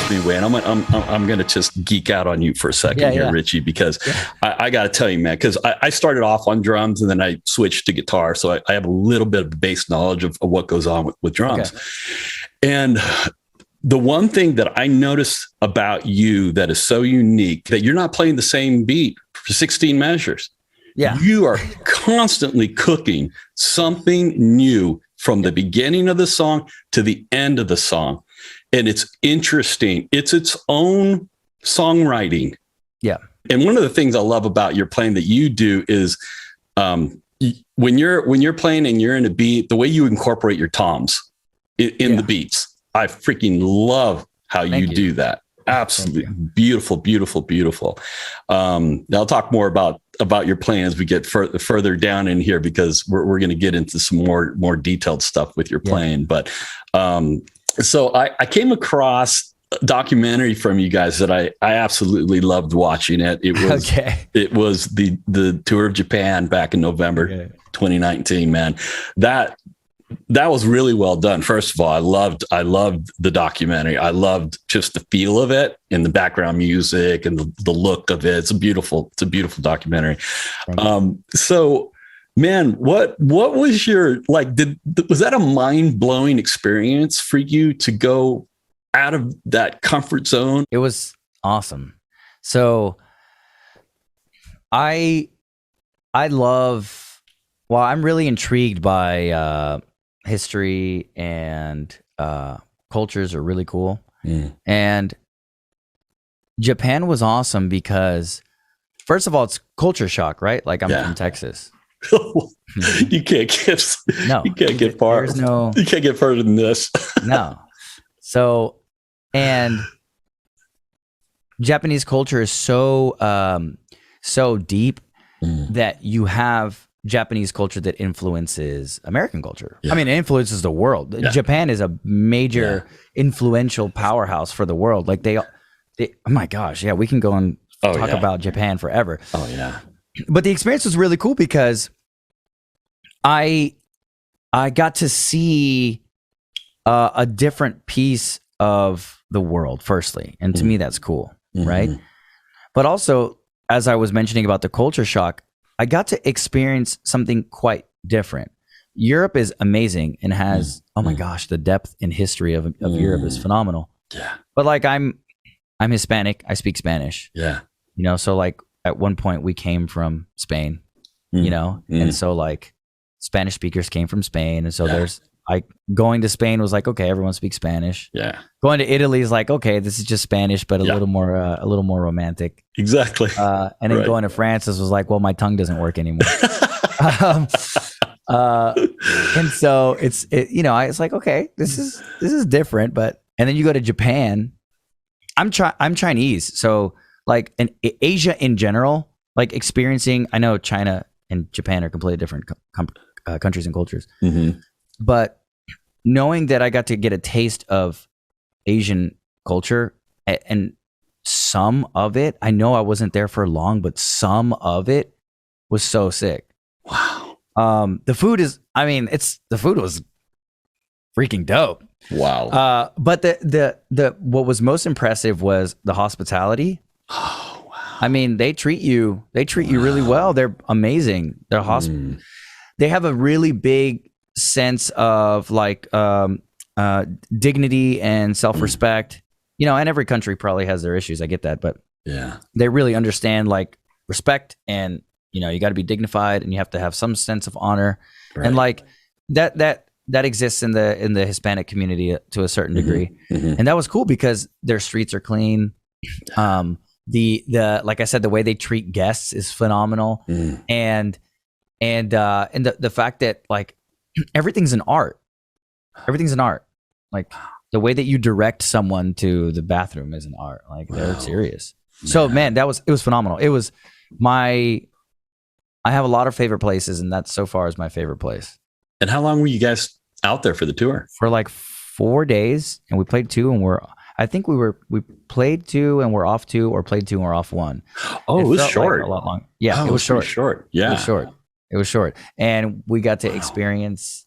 with me, Wayne. I'm going to just geek out on you for a second here, Richie, because I got to tell you, man, because I started off on drums and then I switched to guitar. So I have a little bit of base knowledge of what goes on with drums. Okay. And the one thing that I noticed about you that is so unique, that you're not playing the same beat for 16 measures. Yeah. You are constantly cooking something new from the beginning of the song to the end of the song. And it's interesting. It's its own songwriting. Yeah. And one of the things I love about your playing that you do is when you're playing and you're in a beat, the way you incorporate your toms in the beats. I freaking love how you do that. Absolutely beautiful, beautiful, beautiful. I'll talk more about your playing as we get further down in here, because we're going to get into some more detailed stuff with your playing. But so I came across a documentary from you guys that I absolutely loved watching it. It was the tour of Japan back in November 2019. Man, that was really well done. First of all, I loved the documentary. I loved just the feel of it and the background music and the look of it. It's a beautiful documentary. So, man, what was your, like, was that a mind-blowing experience for you to go out of that comfort zone? It was awesome. So I'm really intrigued by history, and cultures are really cool. And Japan was awesome because, first of all, it's culture shock, right? Like, I'm from Texas. You can't get far. You can't get further than this. No. So, and Japanese culture is so deep that you have Japanese culture that influences American culture. I mean, it influences the world. Japan is a major influential powerhouse for the world. Like they oh my gosh, we can go and talk about Japan forever. Oh yeah. But the experience was really cool because I got to see a different piece of the world, firstly. And to me, that's cool, right? But also, as I was mentioning about the culture shock, I got to experience something quite different. Europe is amazing and has, oh my gosh, the depth and history of Europe is phenomenal. Yeah. But like, I'm Hispanic. I speak Spanish. Yeah. You know, so like at one point we came from Spain, you know, and so like Spanish speakers came from Spain. And so going to Spain was like, okay, everyone speaks Spanish. Yeah. Going to Italy is like, okay, this is just Spanish, but a little more romantic. Exactly. And then going to France, this was like, well, my tongue doesn't work anymore. And so it's like, okay, this is different. And then you go to Japan. I'm Chinese. So like in Asia in general, like experiencing, I know China and Japan are completely different countries and cultures. But knowing that I got to get a taste of Asian culture, and some of it, I know I wasn't there for long, but some of it was so sick. Wow. The food was freaking dope. Wow. But the what was most impressive was the hospitality. Oh, wow. I mean, they treat you really well. They're amazing. They have a really big sense of like dignity and self-respect, you know, and every country probably has their issues. I get that, but they really understand like respect, and you know, you got to be dignified and you have to have some sense of honor, and like that exists in the Hispanic community to a certain degree. And that was cool because their streets are clean. The like I said, the way they treat guests is phenomenal. And the fact that like everything's an art. Like the way that you direct someone to the bathroom is an art. Like they're serious. So man, it was phenomenal. It was I have a lot of favorite places, and that so far is my favorite place. And how long were you guys out there for the tour? For like 4 days, and we played 2, and we played 2 and we're off 2, or played 2 and we're off 1. Oh, it was short. Like a lot long. Yeah, it was short. Short. Yeah. It was short. And we got to experience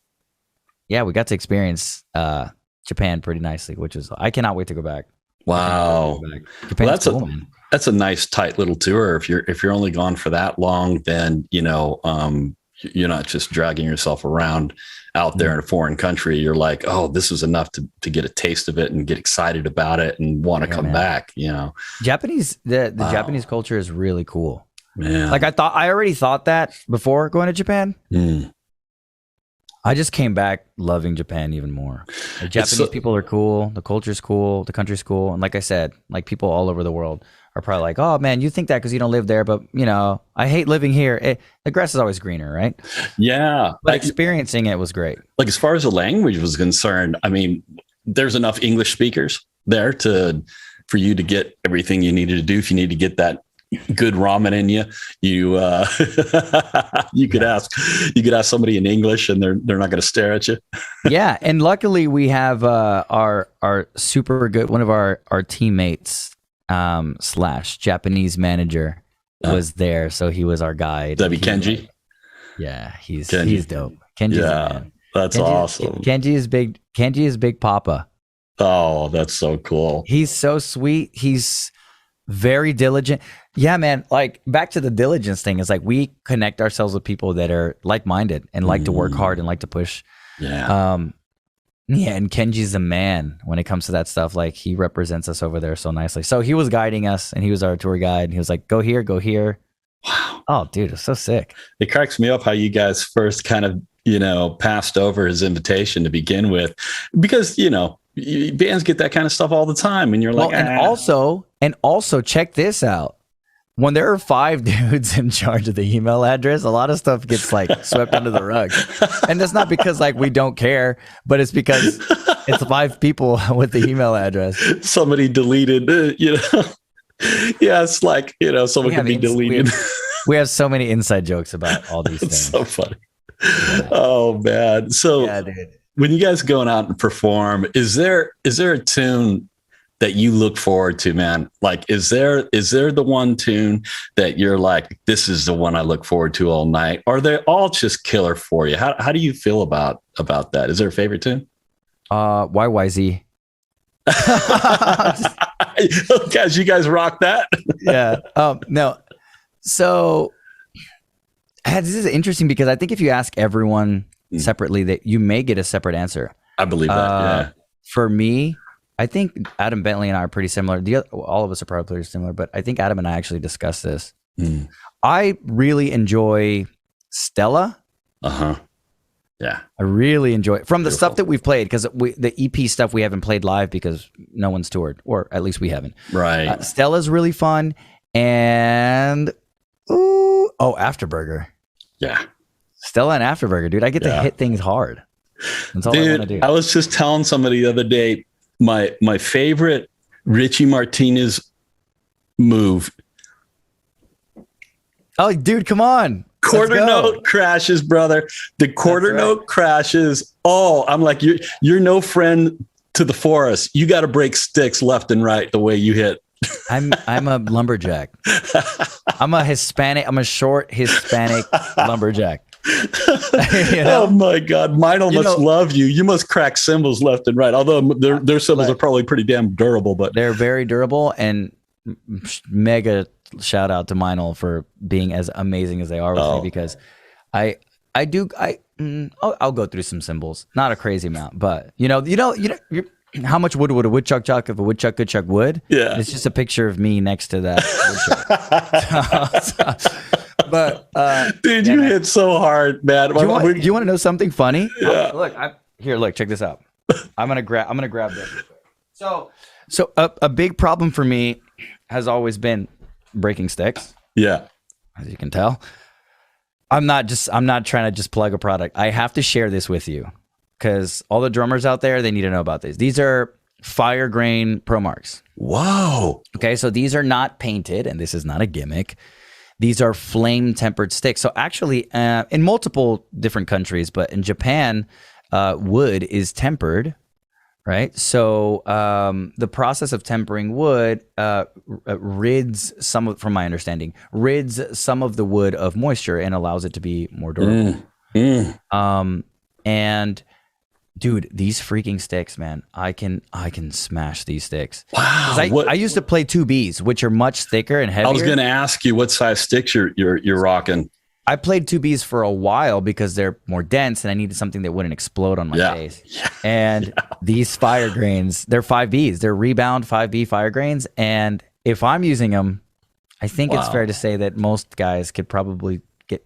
Japan pretty nicely, which is, I cannot wait to go back. Wow. Japan's cool, man. That's a nice tight little tour. If you're only gone for that long, then you're not just dragging yourself around out there in a foreign country. You're like, oh, this is enough to get a taste of it and get excited about it and want to come back. Japanese Japanese culture is really cool. Man. Like I already thought that before going to Japan. I just came back loving Japan even more. Like, Japanese people are cool. The culture's cool. The country's cool. And like I said, like people all over the world are probably like, oh man, you think that because you don't live there, but I hate living here. The grass is always greener, right? Yeah. But experiencing it was great. Like as far as the language was concerned, I mean, there's enough English speakers there for you to get everything you needed to do. If you need to get that good ramen in you, you could ask somebody in English and they're not going to stare at you. Yeah, and luckily we have our super good, one of our teammates / Japanese manager was there, so he was our guide. That'd be Kenji. Yeah, he's dope. Kenji's yeah, man. That's awesome. Kenji is big. Kenji is Big Papa. Oh, that's so cool. He's so sweet. He's very diligent. Yeah, man. Like back to the diligence thing is like we connect ourselves with people that are like-minded and like to work hard and like to push. Yeah. Yeah, and Kenji's the man when it comes to that stuff. Like he represents us over there so nicely. So he was guiding us and he was our tour guide. And he was like, go here, go here. Wow. Oh, dude, it's so sick. It cracks me up how you guys first kind of, passed over his invitation to begin with, because, bands get that kind of stuff all the time. And you're like, and also check this out. When there are 5 dudes in charge of the email address, a lot of stuff gets like swept under the rug. And that's not because like we don't care, but it's because it's 5 people with the email address. Somebody deleted, Yeah, it's like, someone can be deleted. We have so many inside jokes about all these things. It's so funny. Yeah. Oh man. So yeah, dude. When you guys going out and perform, is there a tune that you look forward to, man? Like, is there the one tune that you're like, this is the one I look forward to all night? Or are they all just killer for you? How do you feel about that? Is there a favorite tune? YYZ. Guys, you guys rock that. Yeah. No. So this is interesting because I think if you ask everyone separately, that you may get a separate answer. I believe that. Yeah. For me, I think Adam Bentley and I are pretty similar. All of us are probably similar, but I think Adam and I actually discussed this. I really enjoy Stella. Yeah. I really enjoy it. From the stuff that we've played, because the EP stuff we haven't played live because no one's toured, or at least we haven't. Right. Stella's really fun. And Afterburger. Yeah. Stella and Afterburger, dude. I get to hit things hard. That's all I want to do. I was just telling somebody the other day, my favorite Richie Martinez move. Oh, dude, come on. Quarter note crashes, brother. The quarter note crashes. Oh, I'm like, you're no friend to the forest. You got to break sticks left and right the way you hit. I'm a lumberjack. I'm a short Hispanic lumberjack. Oh my God. Meinl must love you. You must crack cymbals left and right. Although their cymbals are probably pretty damn durable, but they're very durable, and mega shout out to Meinl for being as amazing as they are with me, because I'll go through some cymbals, not a crazy amount, but how much wood would a woodchuck chuck if a woodchuck could chuck wood? Yeah. It's just a picture of me next to that woodchuck. But dude, you hit so hard, man. Do you want to know something funny? Yeah. Look, check this out. I'm gonna grab this. So a big problem for me has always been breaking sticks. Yeah. As you can tell. I'm not trying to just plug a product. I have to share this with you, because all the drummers out there, they need to know about this. These are Fire Grain Pro Marks. Whoa. Okay, so these are not painted, and this is not a gimmick. These are flame tempered sticks. So actually, in multiple different countries, but in Japan, wood is tempered, right? So the process of tempering wood rids some of, from my understanding, rids some of the wood of moisture and allows it to be more durable. And Dude, these freaking sticks, man. I can smash these sticks. Wow. I used to play 2Bs, which are much thicker and heavier. I was going to ask you what size sticks you're rocking. I played 2Bs for a while because they're more dense and I needed something that wouldn't explode on my face. Yeah. And these fire grains, they're 5Bs. They're Rebound 5B fire grains. And if I'm using them, I think it's fair to say that most guys could probably get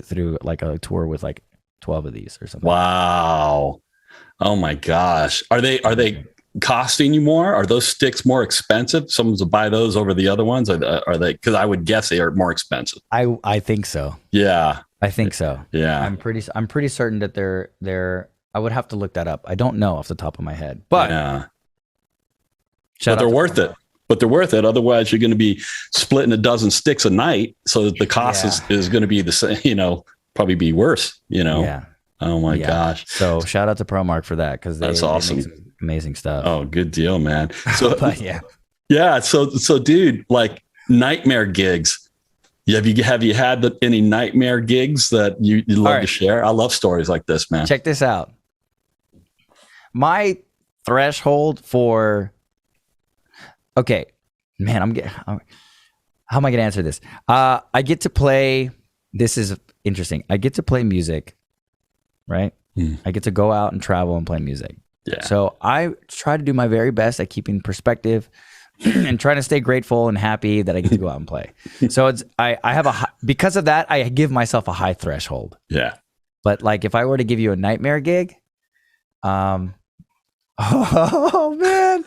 through like a tour with like 12 of these or something. Wow. Oh my gosh. Are they costing you more? Are those sticks more expensive? Someone's to buy those over the other ones? Are they? Because I would guess they are more expensive. I think so. Yeah. I think so. Yeah. I'm pretty certain that they're I would have to look that up. I don't know off the top of my head. But they're worth it. But they're worth it. Otherwise, you're going to be splitting a dozen sticks a night. So the cost is going to be the same, probably be worse, Yeah. Oh my gosh. So shout out to ProMark for that because that's awesome. They make some amazing stuff. Oh, good deal, man. So yeah. So dude, like nightmare gigs. Have you had any nightmare gigs that you'd love to share? I love stories like this, man. Check this out. My threshold for man, how am I going to answer this? I get to play. This is interesting. I get to play music, right? I get to go out and travel and play music. Yeah. So I try to do my very best at keeping perspective and trying to stay grateful and happy that I get to go out and play. So I have because of that, I give myself a high threshold. Yeah. But like if I were to give you a nightmare gig, oh man.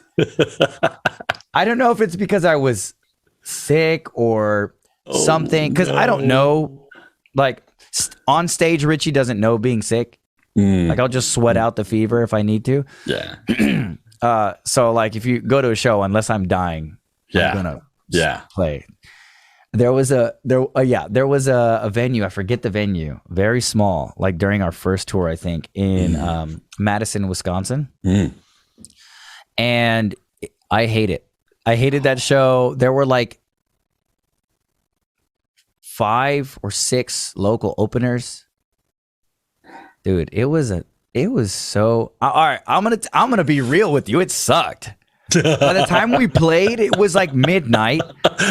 I don't know if it's because I was sick or something, because I don't know. Like on stage, Richie doesn't know being sick. Like I'll just sweat out the fever if I need to. Yeah. So like if you go to a show, unless I'm dying, I'm gonna play. There was a venue. I forget the venue. Very small. Like during our first tour, I think in Madison, Wisconsin. And I hate it. I hated that show. There were like 5 or 6 local openers. Dude, it was so all right. I'm gonna be real with you. It sucked. By the time we played, it was like midnight.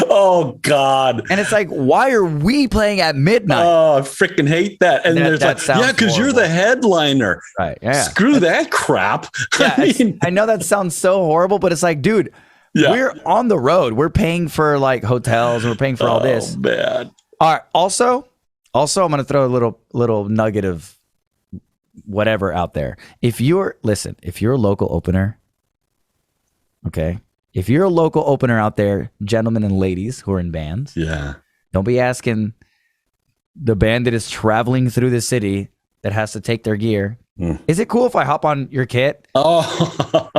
Oh God! And it's like, why are we playing at midnight? Oh, I freaking hate that. And there's like, because you're the headliner. Right? Yeah. Screw that crap. Yeah, I know that sounds so horrible, but it's like, dude, we're on the road. We're paying for like hotels. We're paying for all this. Oh man. All right. Also, I'm gonna throw a little nugget of whatever out there. If you're a local opener. Okay. If you're a local opener out there, gentlemen and ladies who are in bands, don't be asking the band that is traveling through the city that has to take their gear. Is it cool if I hop on your kit? Oh,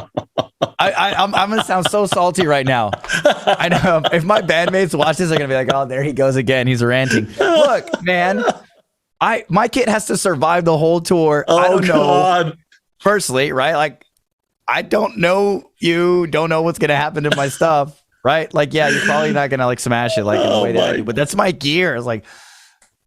I'm gonna sound so salty right now. I know if my bandmates watch this, they're gonna be like, "Oh, there he goes again. He's ranting." Look, man, my kit has to survive the whole tour. I don't know. Firstly, right? Like, I don't know you, don't know what's going to happen to my stuff, right? Like, yeah, you're probably not going to like smash it like in the way that I do, but that's my gear. It's like,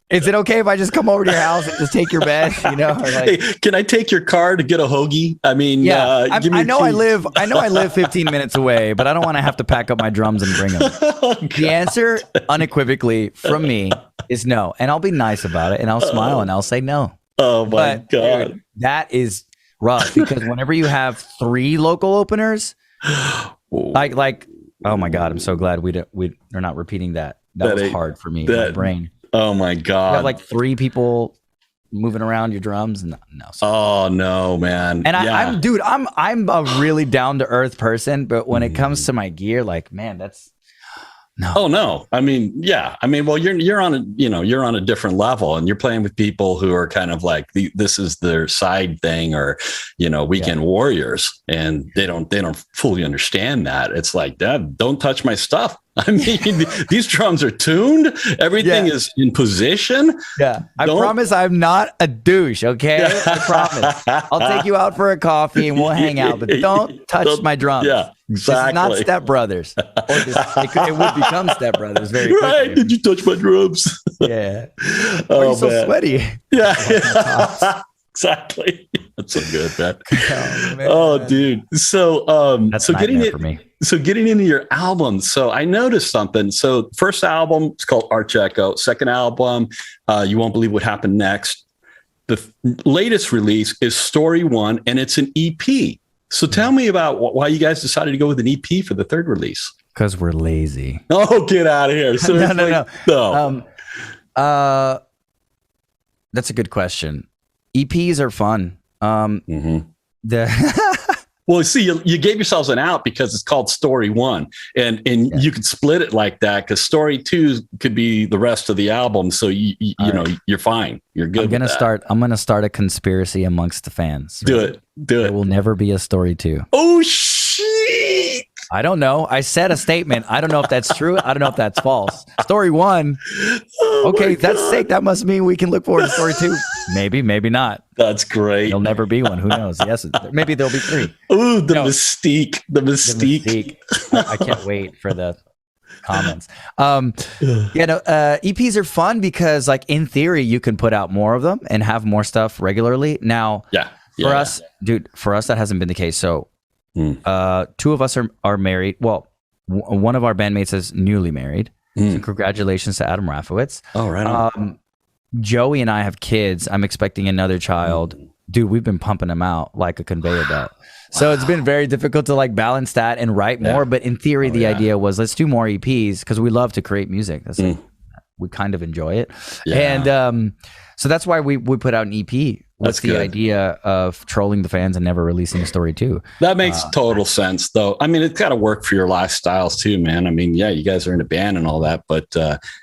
is it okay if I just come over to your house and just take your bed, Or like, hey, can I take your car to get a hoagie? I mean, I know I live 15 minutes away, but I don't want to have to pack up my drums and bring them. The answer unequivocally from me is no. And I'll be nice about it and I'll smile and I'll say no. Oh my God. Dude, that is rough, because whenever you have 3 local openers, like oh my God, I'm so glad we're not repeating that. That was hard for me, my brain. Oh my God. You have like 3 people moving around your drums. No. Oh no, man. And I'm a really down to earth person, but when it comes to my gear, like, man, that's no. Oh no. I mean, yeah. I mean, well, you're on a different level, and you're playing with people who are kind of like this is their side thing, or weekend warriors, and they don't fully understand that. It's like, Dad, don't touch my stuff. I mean, these drums are tuned. Everything is in position. Yeah. I promise I'm not a douche. Okay. I promise. I'll take you out for a coffee and we'll hang out, but don't touch my drums. Yeah, exactly. This is not Step Brothers. It would become Step Brothers very quickly. Right. Did you touch my drums? Yeah. Why are you so sweaty? Yeah. Exactly. That's so good, man. Oh, man. Oh, dude. So, That's so nightmare for me. So getting into your album. So I noticed something. So first album, it's called Arch Echo. Second album, You Won't Believe What Happened Next. The latest release is Story One, and it's an EP. So tell me about why you guys decided to go with an EP for the third release. Because we're lazy. Oh, get out of here. So no. That's a good question. EPs are fun. Well, see, you gave yourselves an out because it's called Story One, and you could split it like that because Story Two could be the rest of the album. So you know, you're fine. You're good. I'm gonna start a conspiracy amongst the fans. Do it. There will never be a Story 2. Oh shit! I don't know. I said a statement. I don't know if that's true. I don't know if that's false. Story 1. Okay, that's sick. That must mean we can look forward to Story 2. Maybe, maybe not. That's great. There'll never be one. Who knows? Yes, maybe there'll be 3. Ooh, the mystique. The mystique. I can't wait for the comments. EPs are fun because, like, in theory, you can put out more of them and have more stuff regularly. Now, for us, that hasn't been the case. So, 2 of us are married. Well, one of our bandmates is newly married. So congratulations to Adam Rafowitz. Oh, right on. Joey and I have kids. I'm expecting another child. Dude, we've been pumping them out like a conveyor belt. So it's been very difficult to like balance that and write more. But in theory, the idea was let's do more EPs because we love to create music. That's we kind of enjoy it. And so that's why we put out an EP. What's the idea of trolling the fans and never releasing a Story 2? That makes total sense, though. I mean, it's got to work for your lifestyles too, man. I mean, yeah, you guys are in a band and all that, but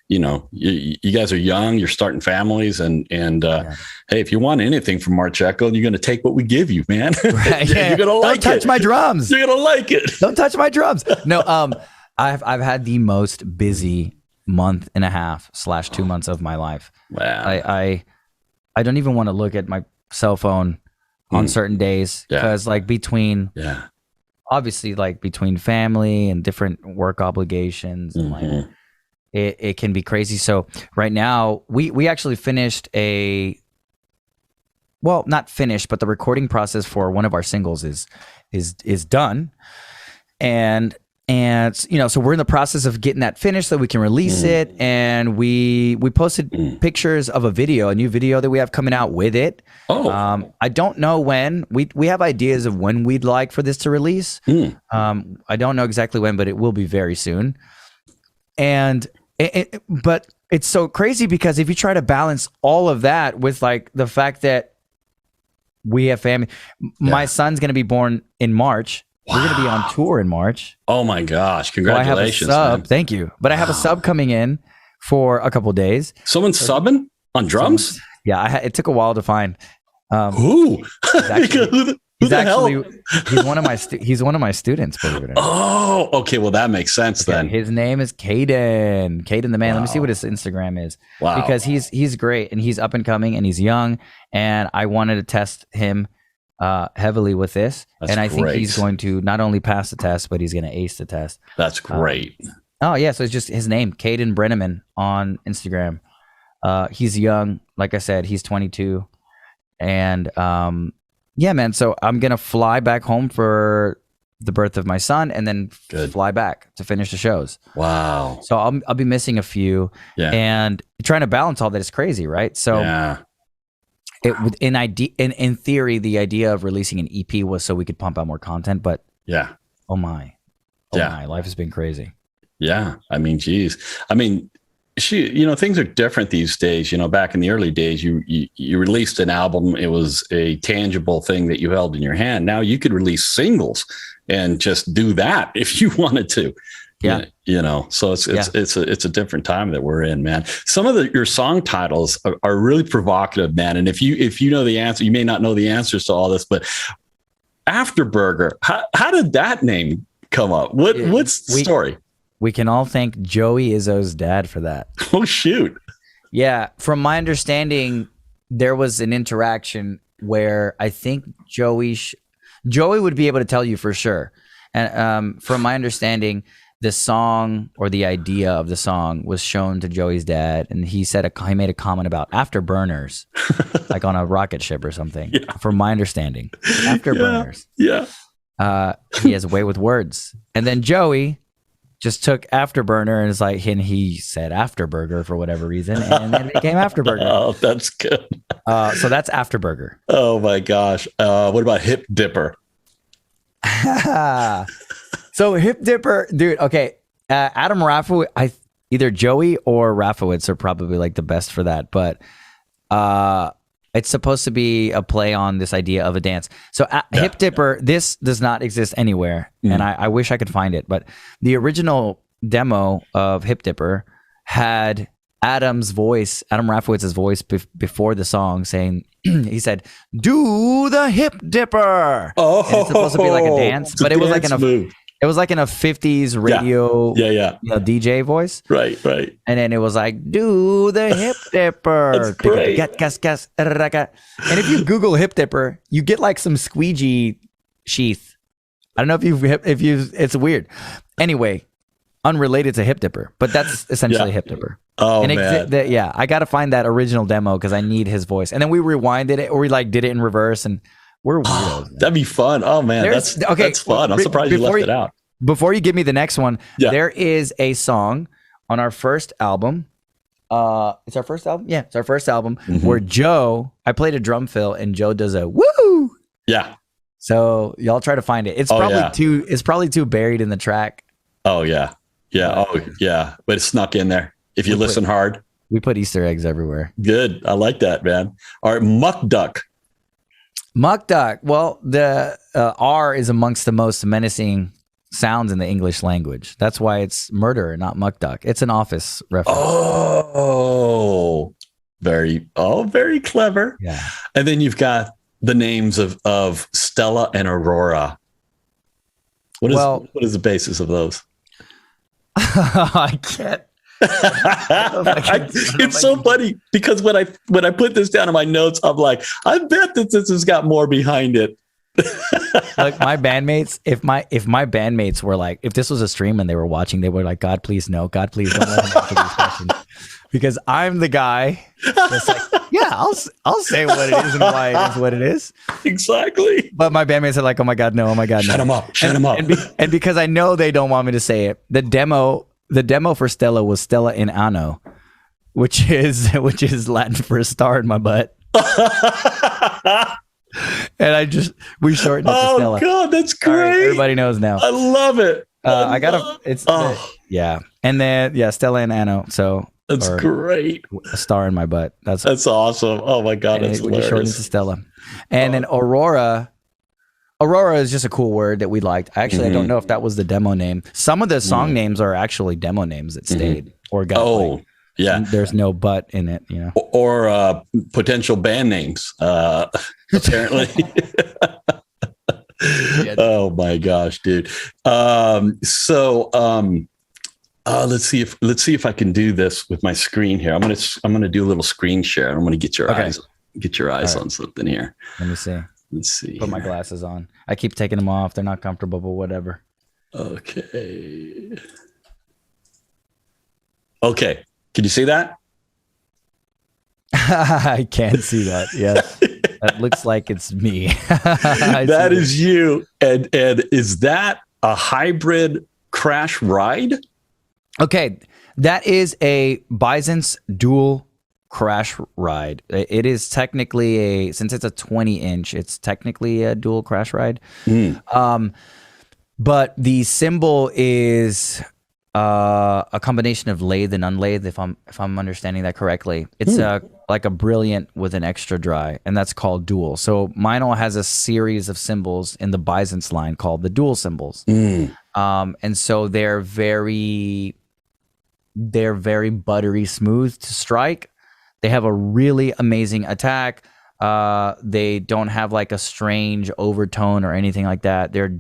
you know, you guys are young. You're starting families, and hey, if you want anything from Arch Echo, you're going to take what we give you, man. Right, you're going to like it. Don't touch my drums. You're going to like it. Don't touch my drums. No, I've had the most busy month and a half / 2 months of my life. Wow. I don't even want to look at my cell phone on certain days because like between obviously like between family and different work obligations and like it can be crazy. So right now we actually finished not finished, but the recording process for one of our singles is done. And you know, so we're in the process of getting that finished so we can release it. And we posted pictures of a new video that we have coming out with it. I don't know when. We have ideas of when we'd like for this to release. I don't know exactly when, but it will be very soon. And but it's so crazy because if you try to balance all of that with like the fact that we have family, my son's gonna be born in March. Wow. We're going to be on tour in March. Oh my gosh. Congratulations. I have a sub. Man. Thank you. But I have a sub coming in for a couple of days. Someone's subbing on drums? It took a while to find. Who? He's one of my students, believe it or not. Oh, okay. Well, that makes sense then. His name is Caden the man. Let me see what his Instagram is. Wow. Because he's great and he's up and coming and he's young and I wanted to test him heavily with this. That's and I think he's going to not only pass the test, but he's going to ace the test. That's great. So it's just his name, Caden Brenneman on Instagram. He's young. Like I said, he's 22. And man, so I'm going to fly back home for the birth of my son and then fly back to finish the shows. Wow. So I'll be missing a few and trying to balance all that is crazy, right? So in theory, the idea of releasing an EP was so we could pump out more content, but oh my, life has been crazy. Yeah. I mean, geez. I mean, things are different these days. You know, back in the early days, you released an album. It was a tangible thing that you held in your hand. Now you could release singles and just do that if you wanted to. Yeah. You know, so it's a different time that we're in, man. Some of your song titles are really provocative, man. And if you know the answer, you may not know the answers to all this, but Afterburger, how did that name come up? What's the story? We can all thank Joey Izzo's dad for that. Oh, shoot. Yeah. From my understanding, there was an interaction where I think Joey would be able to tell you for sure. And from my understanding, the song or the idea of the song was shown to Joey's dad, and he made a comment about afterburners, like on a rocket ship or something. Yeah. From my understanding, afterburners. Yeah. He has a way with words, and then Joey just took afterburner and he said afterburger for whatever reason, and then it became afterburger. Oh, that's good. So that's afterburger. Oh my gosh. What about hip dipper? So hip dipper, dude. Okay, Adam Rafowitz. Either Joey or Rafowitz are probably like the best for that, but it's supposed to be a play on this idea of a dance. So hip dipper, this does not exist anywhere, and I wish I could find it. But the original demo of hip dipper had Adam Rafowitz's voice before the song saying, he said, "Do the hip dipper." Oh, and it's supposed to be like a dance, but it was like it was like in a 50s radio DJ voice. Right. And then it was like, "Do the hip dipper." That's great. And if you Google hip dipper, you get like some squeegee sheath. I don't know if it's weird. Anyway, unrelated to hip dipper, but that's essentially hip dipper. Oh, man. I got to find that original demo because I need his voice. And then we rewinded it, or we like did it in reverse, and we're weirdos. That'd be fun. Oh man, that's fun. I'm surprised you left it out. Before you give me the next one, there is a song on our first album. It's our first album? Yeah, it's our first album where I played a drum fill and Joe does a woo. Yeah. So y'all try to find it. It's probably too buried in the track. Oh yeah. Yeah. Oh yeah. But it's snuck in there if you listen hard. We put Easter eggs everywhere. Good. I like that, man. All right, Muck Duck. Muck Duck. Well, the R is amongst the most menacing sounds in the English language. That's why it's murder, not Muck Duck. It's an Office reference. Oh, very clever. Yeah. And then you've got the names of Stella and Aurora. What is the basis of those? I can't. It's so funny because when I put this down in my notes, I'm like, I bet that this has got more behind it. Like my bandmates, if my bandmates were like, if this was a stream and they were watching, they were like, "God, please no, God, please don't let him answer these questions," because I'm the guy that's like, yeah, I'll say what it is and why it is what it is. Exactly. But my bandmates are like, "Oh my God, no, oh my God, no." Shut him up. And because I know they don't want me to say it, the demo for Stella was Stella in Anno, which is Latin for a star in my butt. And we shortened it to Stella. Oh God, that's great! Right, everybody knows now. I love it. And then Stella and Anno. So that's great. A star in my butt. That's awesome. Oh my God, that's hilarious. We shortened it to Stella, and then Aurora. Aurora is just a cool word that we liked. Actually, I don't know if that was the demo name. Some of the song names are actually demo names that stayed or got. Oh. Yeah, there's no but in it, you know. Or potential band names, apparently. Oh my gosh, dude. Let's see if I can do this with my screen here. I'm gonna do a little screen share. I'm gonna get your eyes on something here. Let me see. Let's see. Put my glasses on. I keep taking them off. They're not comfortable, but whatever. Okay. Can you see that? I can't see that. Yeah. That looks like it's me. That is you. And is that a hybrid crash ride? Okay. That is a Bison's dual crash ride. It is technically since it's a 20-inch, it's technically a dual crash ride. But the cymbal is a combination of lathe and unlathe, if I'm understanding that correctly. It's like a brilliant with an extra dry, and that's called dual. So Meinl has a series of cymbals in the Bison's line called the dual cymbals. And so they're very buttery smooth to strike. They have a really amazing attack. They don't have like a strange overtone or anything like that. They're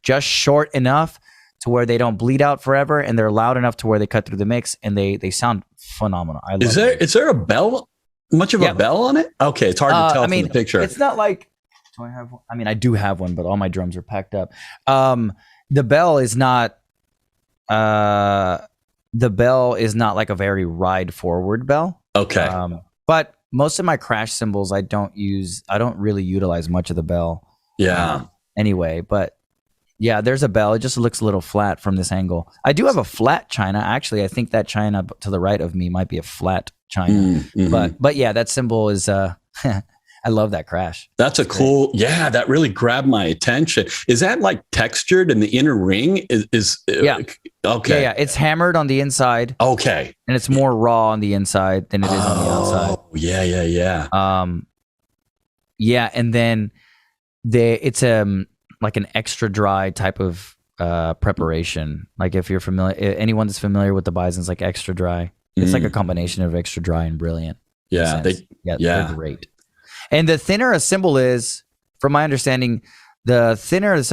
just short enough to where they don't bleed out forever, and they're loud enough to where they cut through the mix, and they sound phenomenal. I love it. Is there a bell? Much of a bell on it? Okay, it's hard to tell from the picture. It's not like. Do I have one? I mean, I do have one, but all my drums are packed up. The bell is not the bell is not like a very ride forward bell. Okay. But most of my crash cymbals, I don't really utilize much of the bell. Yeah. Anyway, but yeah, there's a bell. It just looks a little flat from this angle. I do have a flat china. Actually, I think that china to the right of me might be a flat china. But yeah, that cymbal is I love that crash. That's a cool, yeah, that really grabbed my attention. Is that like textured in the inner ring? Yeah. Okay. Yeah, it's hammered on the inside. Okay. And it's more raw on the inside than it is on the outside. Oh, yeah. Yeah, and then it's like an extra dry type of preparation. Like if you're familiar, anyone that's familiar with the Bison's, like extra dry. It's like a combination of extra dry and brilliant. Yeah, they're great. And the thinner a cymbal is, from my understanding, the thinner the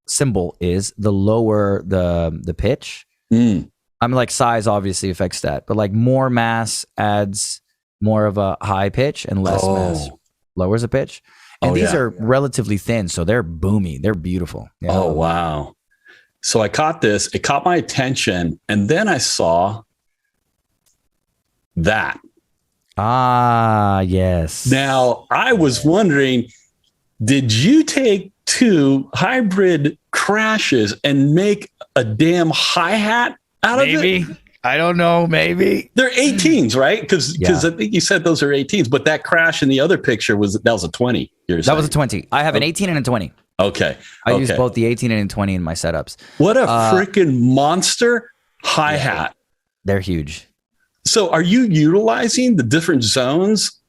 cymbal is, the lower the pitch. I mean, like size obviously affects that, but like more mass adds more of a high pitch, and less mass lowers a pitch. And these are relatively thin, so they're boomy. They're beautiful. Yeah. Oh, wow. So I caught this. It caught my attention, and then I saw that. Ah, yes. Now, I was wondering, did you take two hybrid crashes and make a damn hi-hat out of it? I don't know. Maybe they're 18s, right? Because I think you said those are 18s, but that crash in the other picture was a 20. That was a 20. I have an 18 and a 20. Okay. I use both the 18 and the 20 in my setups. What a freaking monster hi-hat. They're huge. So are you utilizing the different zones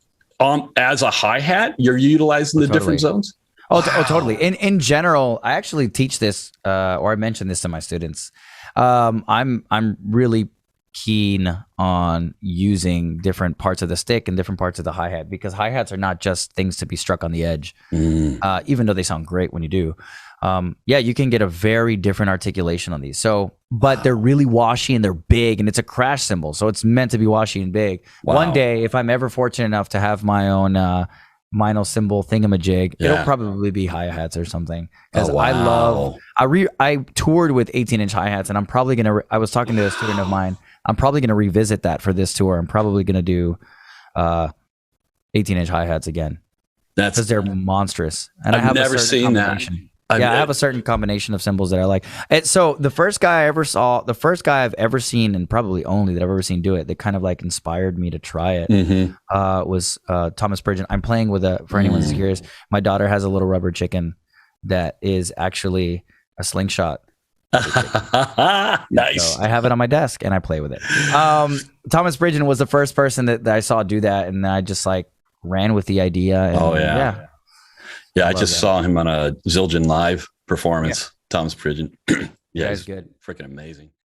as a hi-hat? You're utilizing the different zones? Oh, totally. In general, I actually teach this, or I mention this to my students. I'm really keen on using different parts of the stick and different parts of the hi-hat, because hi-hats are not just things to be struck on the edge, even though they sound great when you do. You can get a very different articulation on these. So, but they're really washy and they're big, and it's a crash cymbal, so it's meant to be washy and big. Wow. One day, if I'm ever fortunate enough to have my own vinyl cymbal thingamajig, it'll probably be hi-hats or something. Because I toured with 18-inch hi-hats, and I'm probably gonna. I was talking to a student of mine. I'm probably gonna revisit that for this tour. I'm probably gonna do 18-inch hi-hats again. That's because they're monstrous. And I've never seen that. I have a certain combination of cymbals that I like. And so the first guy I've ever seen, and probably only that I've ever seen do it, that kind of like inspired me to try it, was Thomas Pridgeon. I'm playing with for anyone who's curious, my daughter has a little rubber chicken that is actually a slingshot. Nice. So I have it on my desk and I play with it. Thomas Pridgeon was the first person that I saw do that, and I just like ran with the idea. And, Yeah, I just saw him on a Zildjian Live performance. Thomas Pridgeon. Yeah, he's good. Freaking amazing.